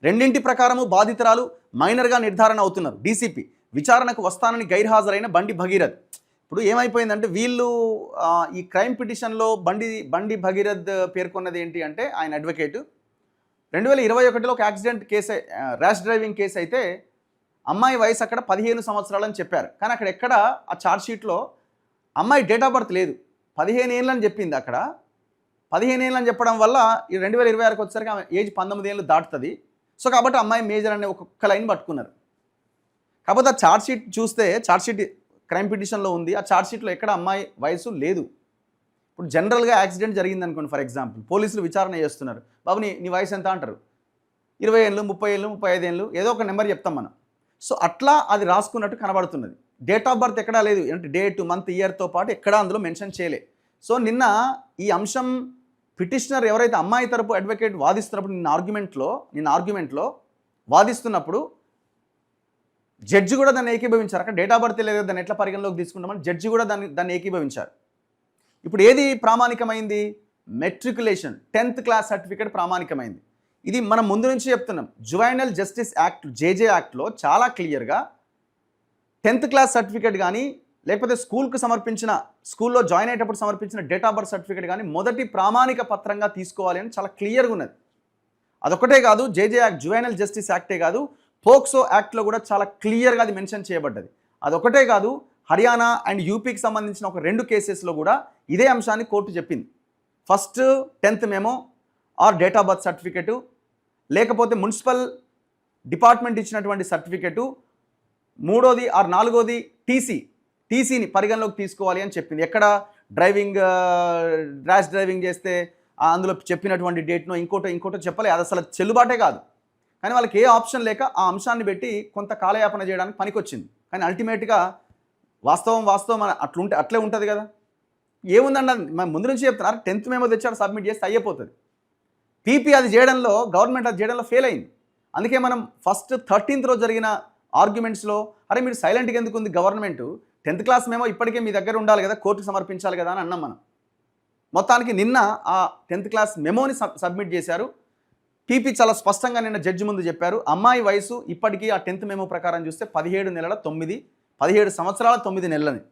రెండింటి ప్రకారము బాధితురాలు మైనర్గా నిర్ధారణ అవుతున్నారు. డీసీపీ విచారణకు వస్తానని గైర్హాజరైన బండి భగీరథ్. ఇప్పుడు ఏమైపోయిందంటే వీళ్ళు ఈ క్రైమ్ పిటిషన్లో బండి భగీరథ్ పేర్కొన్నది ఏంటి అంటే ఆయన అడ్వకేటు 2021లో ఒక accident case, rash driving case అయితే అమ్మాయి వయసు అక్కడ 15 సంవత్సరాలు అని చెప్పారు. కానీ అక్కడ ఎక్కడ ఆ ఛార్జ్షీట్లో అమ్మాయి డేట్ ఆఫ్ బర్త్ లేదు, 15 ఏళ్ళు అని చెప్పింది. అక్కడ 15 ఏళ్ళు అని చెప్పడం వల్ల ఈ 2026కి వచ్చేసరికి ఆమె ఏజ్ 19 ఏళ్ళు దాటుతుంది. సో కాబట్టి అమ్మాయి మేజర్ అనే ఒక్కొక్క లైన్ పట్టుకున్నారు. కాకపోతే ఆ ఛార్జ్షీట్ చూస్తే, ఛార్జ్షీట్ క్రైమ్ పిటిషన్లో ఉంది, ఆ ఛార్జ్షీట్లో ఎక్కడ అమ్మాయి వయసు లేదు. ఇప్పుడు జనరల్గా యాక్సిడెంట్ జరిగింది అనుకోండి, ఫర్ ఎగ్జాంపుల్ పోలీసులు విచారణ చేస్తున్నారు, బాబు నీ వయసు ఎంత అంటారు, 20 ఏళ్ళు, 30 ఏళ్ళు, 35 ఏళ్ళు, ఏదో ఒక నెంబర్ చెప్తాం మనం. సో అట్లా అది రాసుకున్నట్టు కనబడుతున్నది. డేట్ ఆఫ్ బర్త్ ఎక్కడా లేదు, అంటే డేట్, మంత్, ఇయర్తో పాటు ఎక్కడా అందులో మెన్షన్ చేయలే. సో నిన్న ఈ అంశం పిటిషనర్ ఎవరైతే అమ్మాయి తరపు అడ్వకేట్ వాదిస్తున్నప్పుడు నిన్న ఆర్గ్యుమెంట్లో వాదిస్తున్నప్పుడు జడ్జి కూడా దాన్ని ఏకీభవించారు. అక్కడ డేట్ ఆఫ్ బర్త్ లేదు, దాన్ని ఎట్లా పరిగణలోకి తీసుకుంటామని జడ్జి కూడా దాన్ని ఏకీభవించారు. ఇప్పుడు ఏది ప్రామాణికమైంది? మెట్రికులేషన్ 10th క్లాస్ సర్టిఫికేట్ ప్రామాణికమైంది. ఇది మనం ముందు నుంచి చెప్తున్నాం. జువైనల్ జస్టిస్ యాక్ట్ జేజే యాక్ట్లో చాలా క్లియర్గా 10th క్లాస్ సర్టిఫికేట్ కానీ, లేకపోతే స్కూల్లో జాయిన్ అయ్యేటప్పుడు సమర్పించిన డేట్ ఆఫ్ బర్త్ సర్టిఫికేట్ కానీ మొదటి ప్రామాణిక పత్రంగా తీసుకోవాలి అని చాలా క్లియర్గా ఉన్నది. అదొకటే కాదు, జేజే యాక్ట్ జువైనల్ జస్టిస్ యాక్టే కాదు, పోక్సో యాక్ట్లో కూడా చాలా క్లియర్గా అది మెన్షన్ చేయబడ్డది. అదొకటే కాదు, హర్యానా అండ్ యూపీకి సంబంధించిన ఒక 2 కేసెస్లో కూడా ఇదే అంశాన్ని కోర్టు చెప్పింది. First 10th memo are date of birth certificate, లేకపోతే మున్సిపల్ డిపార్ట్మెంట్ ఇచ్చినటువంటి సర్టిఫికేటు, 3వది ఆర్ 4వది టీసీని పరిగణలోకి తీసుకోవాలి అని చెప్పింది. ఎక్కడ ర్యాష్ డ్రైవింగ్ చేస్తే అందులో చెప్పినటువంటి డేట్నో ఇంకోటో చెప్పలే, అది అసలు చెల్లుబాటే కాదు. కానీ వాళ్ళకి ఏ ఆప్షన్ లేక ఆ అంశాన్ని పెట్టి కొంత కాలయాపన చేయడానికి పనికొచ్చింది. కానీ అల్టిమేట్గా వాస్తవం అట్లే ఉంటుంది కదా. ఏముందండి, మనం ముందు నుంచి చెప్తున్నారు, 10th మెమో తెచ్చాడు, సబ్మిట్ చేస్తే అయిపోతుంది. పీపీ అది చేయడంలో, గవర్నమెంట్ అది చేయడంలో ఫెయిల్ అయింది. అందుకే మనం ఫస్ట్ 13th రోజు జరిగిన ఆర్గ్యుమెంట్స్లో అరే మీరు సైలెంట్గా ఎందుకు ఉంది గవర్నమెంట్, 10th క్లాస్ మెమో ఇప్పటికే మీ దగ్గర ఉండాలి కదా, కోర్టుకు సమర్పించాలి కదా అని అన్నాం మనం. మొత్తానికి నిన్న ఆ 10th క్లాస్ మెమోని సబ్మిట్ చేశారు. పీపీ చాలా స్పష్టంగా నిన్న జడ్జి ముందు చెప్పారు, అమ్మాయి వయసు ఇప్పటికీ ఆ 10th మెమో ప్రకారం చూస్తే 17 సంవత్సరాల 9 నెలలని.